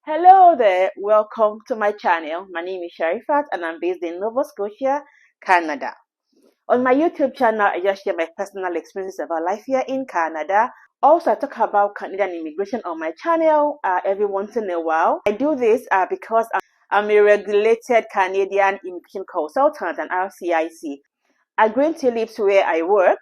Hello there, welcome to my channel. My name is Sherifat and I'm based in Nova Scotia, Canada. On my YouTube channel, I just share my personal experiences about life here in Canada. Also, I talk about Canadian immigration on my channel every once in a while. I do this because I'm a regulated Canadian immigration consultant and RCIC. At Green Tulips, where I work,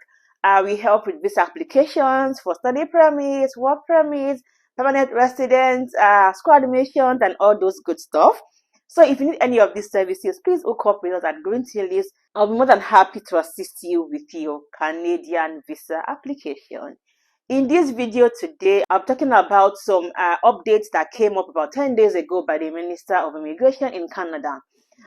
we help with visa applications for study permits, work permits, permanent residence, school admissions, and all those good stuff. So if you need any of these services, please hook up with us at Green Tulips. I'll be more than happy to assist you with your Canadian visa application. In this video today, I'm talking about some updates that came up about 10 days ago by the Minister of Immigration in Canada.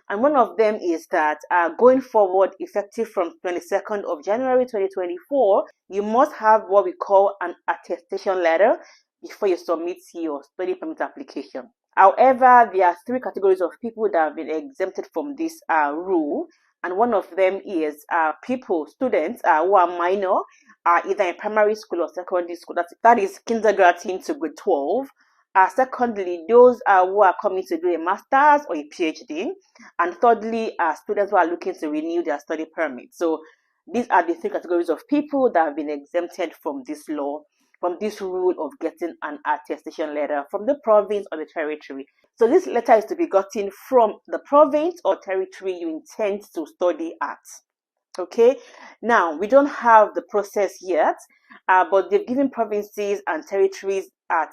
And one of them is that going forward, effective from 22nd of January 2024, you must have what we call an attestation letter before you submit your study permit application. However, there are three categories of people that have been exempted from this rule. And one of them is students who are minor, either in primary school or secondary school. That is kindergarten to grade 12. Secondly, those who are coming to do a master's or a PhD. And thirdly, students who are looking to renew their study permit. So these are the three categories of people that have been exempted from this law, from this rule of getting an attestation letter from the province or the territory. So this letter is to be gotten from the province or territory you intend to study at. Okay, now we don't have the process yet, but they've given provinces and territories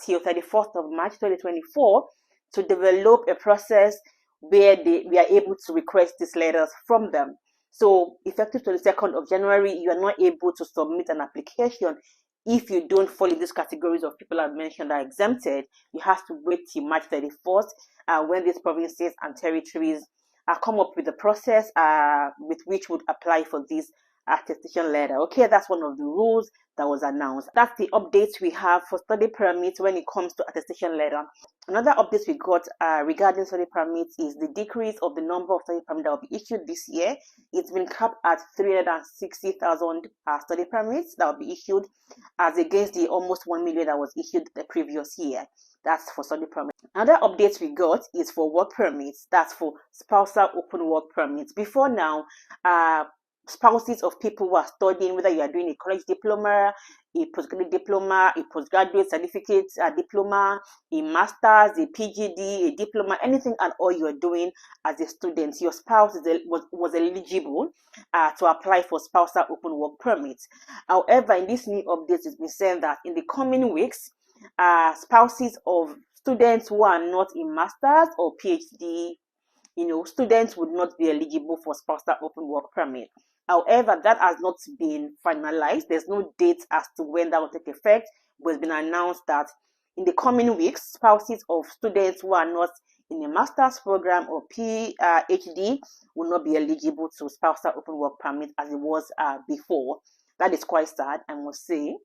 till 31st of March 2024 to develop a process where we are able to request these letters from them. So effective 22nd of January, you are not able to submit an application if you don't fall in these categories of people I've mentioned are exempted. You have to wait till March 31st when these provinces and territories come up with the process with which would apply for this attestation letter. Okay, that's one of the rules that was announced. That's the updates we have for study permits when it comes to attestation letter. Another update we got regarding study permits is the decrease of the number of study permits that will be issued this year. It's been capped at 360,000 study permits that will be issued, as against the almost 1 million that was issued the previous year. That's for study permits. Another update we got is for work permits. That's for spousal open work permits. Before now, spouses of people who are studying, whether you are doing a college diploma, a postgraduate diploma, a postgraduate certificate diploma, a master's, a PGD, a diploma, anything and all you are doing as a student, your spouse was eligible to apply for spousal open work permits. However, in this new update, it's been said that in the coming weeks, spouses of students who are not in master's or PhD, students would not be eligible for spousal open work permit. However, that has not been finalized. There's no date as to when that will take effect, but it's been announced that in the coming weeks, spouses of students who are not in a master's program or PhD will not be eligible to spousal open work permit as it was before. That is quite sad, I must say.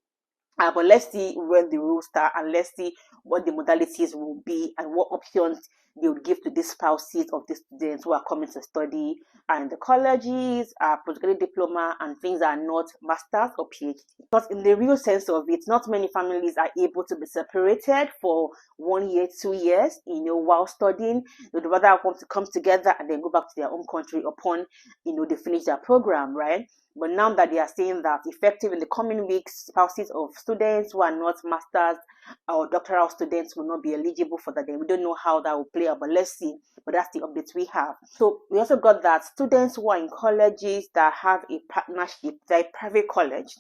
But let's see when the rules start, and let's see what the modalities will be and what options they would give to the spouses of the students who are coming to study and the colleges, postgraduate diploma, and things that are not masters or PhD. Because in the real sense of it, not many families are able to be separated for 1 year, 2 years, while studying. They'd rather want to come together and then go back to their home country upon, they finish their program, right? But now that they are saying that effective in the coming weeks, spouses of students who are not masters or doctoral students will not be eligible for that. Then we don't know how that will play out, but let's see. But that's the updates we have. So we also got that students who are in colleges that have a partnership, they're a private college,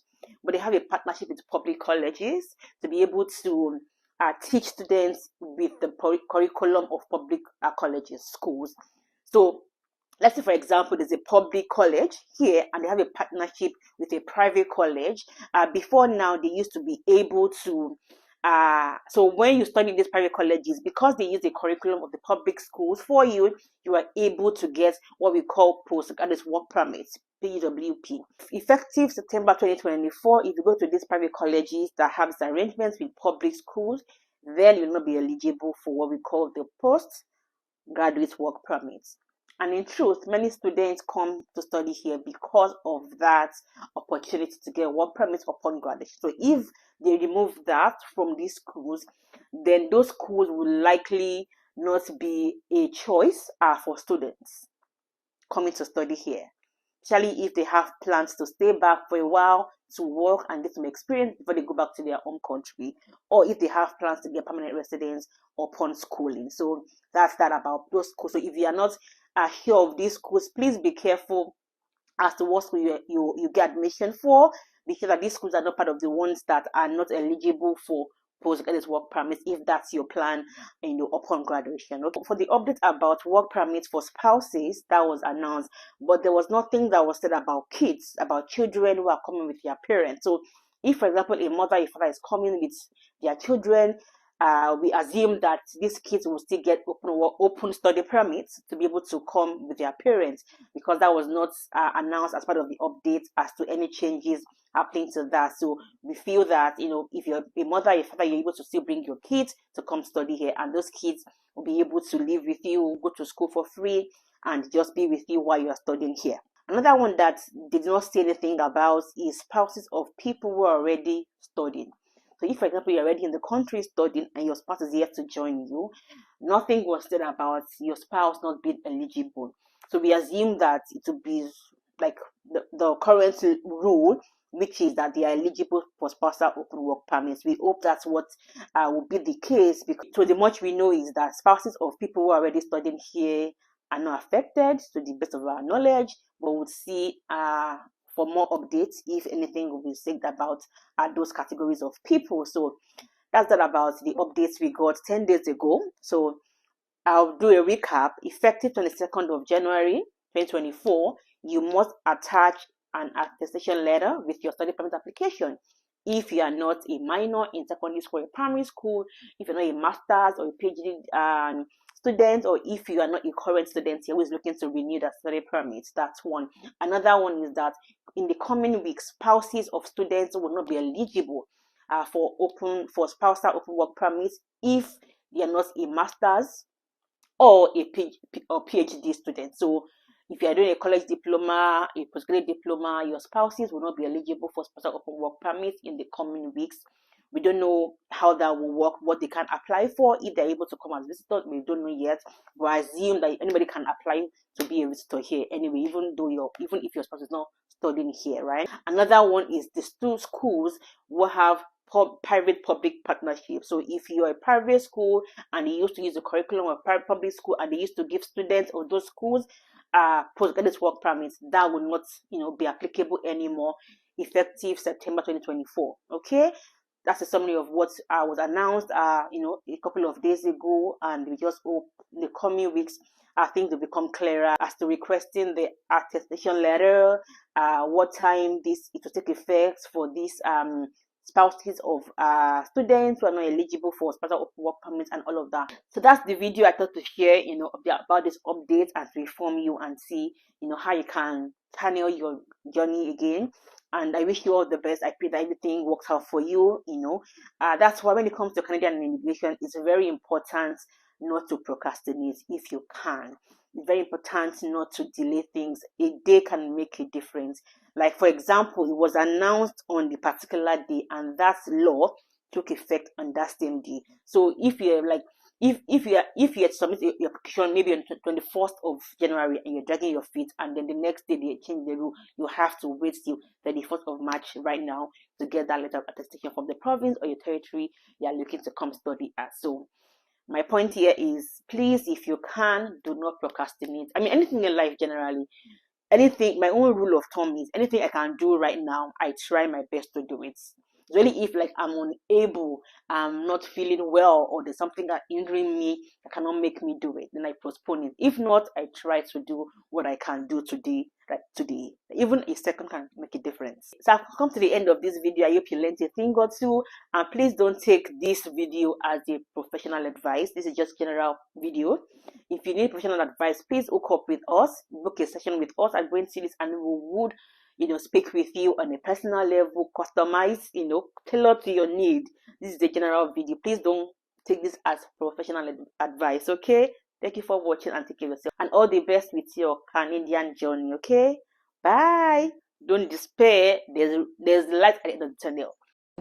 but they have a partnership with public colleges to be able to teach students with the curriculum of public colleges, schools. So let's say, for example, there's a public college here and they have a partnership with a private college. Before now, they used to be able to, so when you study in these private colleges, because they use the curriculum of the public schools for you, you are able to get what we call postgraduate work permits, PWP. Effective September 2024, if you go to these private colleges that have these arrangements with public schools, then you'll not be eligible for what we call the postgraduate work permits. And in truth, many students come to study here because of that opportunity to get work permit upon graduation. So if they remove that from these schools, then those schools will likely not be a choice for students coming to study here, especially if they have plans to stay back for a while to work and get some experience before they go back to their home country, or if they have plans to get permanent residence upon schooling. So that's that about those schools. So if you are not sure of these schools, please be careful as to what school you get admission for. Be sure that these schools are not part of the ones that are not eligible for postgraduate work permits if that's your plan, upon graduation. Okay. For the update about work permits for spouses, that was announced, but there was nothing that was said about kids, about children who are coming with their parents. So if, for example, a mother, a father is coming with their children, we assume that these kids will still get open study permits to be able to come with their parents, because that was not announced as part of the update as to any changes happening to that. So we feel that, if you're a mother, a father, you're able to still bring your kids to come study here, and those kids will be able to live with you, go to school for free, and just be with you while you're studying here. Another one that did not say anything about is spouses of people who are already studying. So if, for example, you're already in the country studying and your spouse is here to join you, nothing was said about your spouse not being eligible. So we assume that it will be like the current rule, which is that they are eligible for spousal open work permits. We hope that's what will be the case, because so the much we know is that spouses of people who are already studying here are not affected to the best of our knowledge, but we'll see for more updates if anything will be said about those categories of people. So that's that about the updates we got 10 days ago. So I'll do a recap. Effective 22nd of January 2024, you must attach an attestation letter with your study permit application. If you are not a minor in secondary school or primary school, if you're not a master's or a PhD student, or if you are not a current student, you're always looking to renew that study permit. That's one. Another one is that in the coming weeks, spouses of students will not be eligible for spousal open work permits if they are not a master's or a PhD student. So if you are doing a college diploma, a postgraduate diploma, your spouses will not be eligible for spousal open work permits in the coming weeks. We don't know how that will work, what they can apply for, if they're able to come as visitors. We don't know yet, but I assume that anybody can apply to be a visitor here anyway, even if your spouse is not studying here, right? Another one is the two schools will have private-public partnership. So if you're a private school and they used to use the curriculum of private public school and they used to give students of those schools postgraduate work permits, that will not be applicable anymore effective September 2024. Okay, that's a summary of what was announced a couple of days ago, and we just hope in the coming weeks things will become clearer as to requesting the attestation letter, what time it will take effect for these spouses of students who are not eligible for spousal work permits and all of that. So that's the video I thought to share, about this update and to inform you and see, how you can channel your journey again. And I wish you all the best. I pray that everything works out for you. That's why when it comes to Canadian immigration, it's very important not to procrastinate if you can. It's very important not to delay things. A day can make a difference. Like, for example, it was announced on the particular day, and that law took effect on that same day. So if you're like, if you had submitted your application maybe on 21st of January and you're dragging your feet, and then the next day they change the rule, you have to wait till 31st of March right now to get that letter of attestation from the province or your territory you are looking to come study at. So my point here is, please, if you can, do not procrastinate. I mean, anything in life generally, anything, my own rule of thumb is anything I can do right now, I try my best to do it. Really, if like I'm unable, I'm not feeling well, or there's something that hindering me that cannot make me do it, then I postpone it. If not, I try to do what I can do today. Today, even a second can make a difference. So I've come to the end of this video. I hope you learned a thing or two, and please don't take this video as a professional advice. This is just general video. If you need professional advice, please hook up with us, book a session with us at Brain Series, and we would speak with you on a personal level, customized, tailored to your need. This is the general video. Please don't take this as professional advice, okay? Thank you for watching, and take care of yourself. And and all the best with your Canadian journey, okay? Bye. Don't despair. There's light at the end of the tunnel.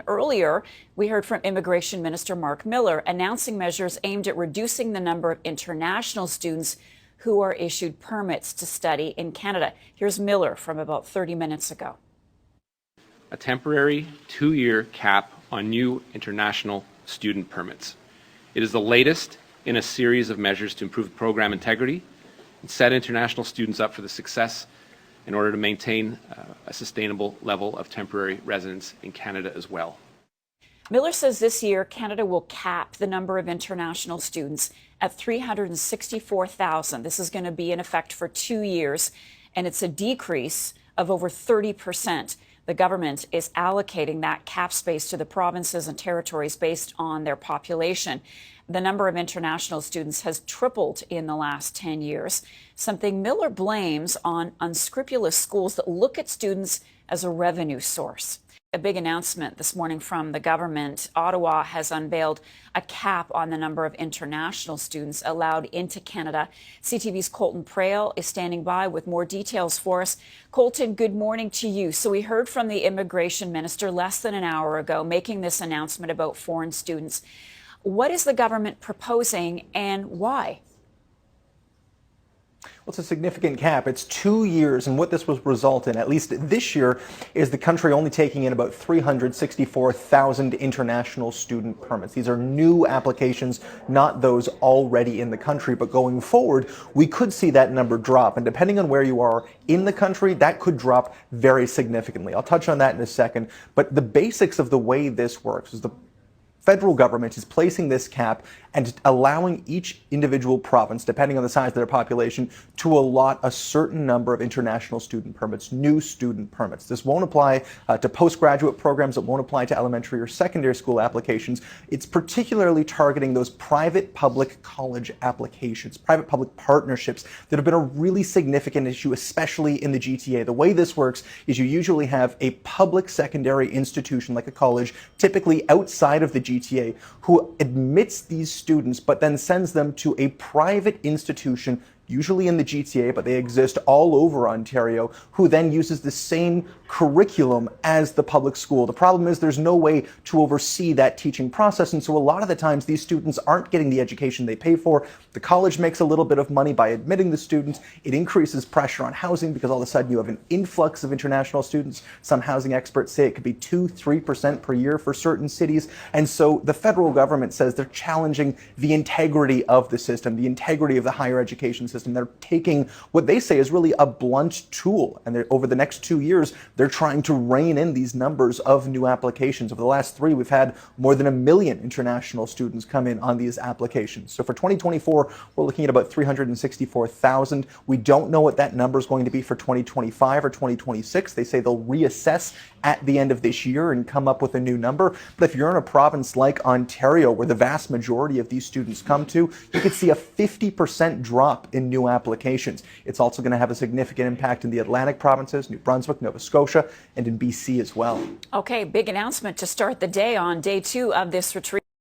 Earlier, we heard from Immigration Minister Mark Miller announcing measures aimed at reducing the number of international students who are issued permits to study in Canada. Here's Miller from about 30 minutes ago. A temporary 2-year cap on new international student permits. It is the latest in a series of measures to improve program integrity and set international students up for the success in order to maintain a sustainable level of temporary residence in Canada as well. Miller says this year Canada will cap the number of international students at 364,000. This is going to be in effect for 2 years, and it's a decrease of over 30%. The government is allocating that cap space to the provinces and territories based on their population. The number of international students has tripled in the last 10 years, something Miller blames on unscrupulous schools that look at students as a revenue source. A big announcement this morning from the government. Ottawa has unveiled a cap on the number of international students allowed into Canada. CTV's Colton Prale is standing by with more details for us. Colton, good morning to you. So we heard from the immigration minister less than an hour ago making this announcement about foreign students. What is the government proposing and why? Well, it's a significant cap. It's 2 years, and what this will result in, at least this year, is the country only taking in about 364,000 international student permits. These are new applications, not those already in the country. But going forward, we could see that number drop. And depending on where you are in the country, that could drop very significantly. I'll touch on that in a second. But the basics of the way this works is the federal government is placing this cap and allowing each individual province, depending on the size of their population, to allot a certain number of international student permits, new student permits. This won't apply to postgraduate programs. It won't apply to elementary or secondary school applications. It's particularly targeting those private-public college applications, private-public partnerships that have been a really significant issue, especially in the GTA. The way this works is you usually have a public secondary institution like a college, typically outside of the GTA, who admits these students but then sends them to a private institution, usually in the GTA, but they exist all over Ontario, who then uses the same curriculum as the public school. The problem is there's no way to oversee that teaching process, and so a lot of the times these students aren't getting the education they pay for. The college makes a little bit of money by admitting the students. It increases pressure on housing because all of a sudden you have an influx of international students. Some housing experts say it could be 2-3% per year for certain cities, and so the federal government says they're challenging the integrity of the system, the integrity of the higher education system. They're taking what they say is really a blunt tool, and over the next 2 years, they're trying to rein in these numbers of new applications. Over the last 3, we've had more than 1 million international students come in on these applications. So for 2024, we're looking at about 364,000. We don't know what that number is going to be for 2025 or 2026. They say they'll reassess at the end of this year and come up with a new number. But if you're in a province like Ontario, where the vast majority of these students come to, you could see a 50% drop in new applications. It's also going to have a significant impact in the Atlantic provinces, New Brunswick, Nova Scotia, and in BC as well. Okay, big announcement to start the day on day 2 of this retreat.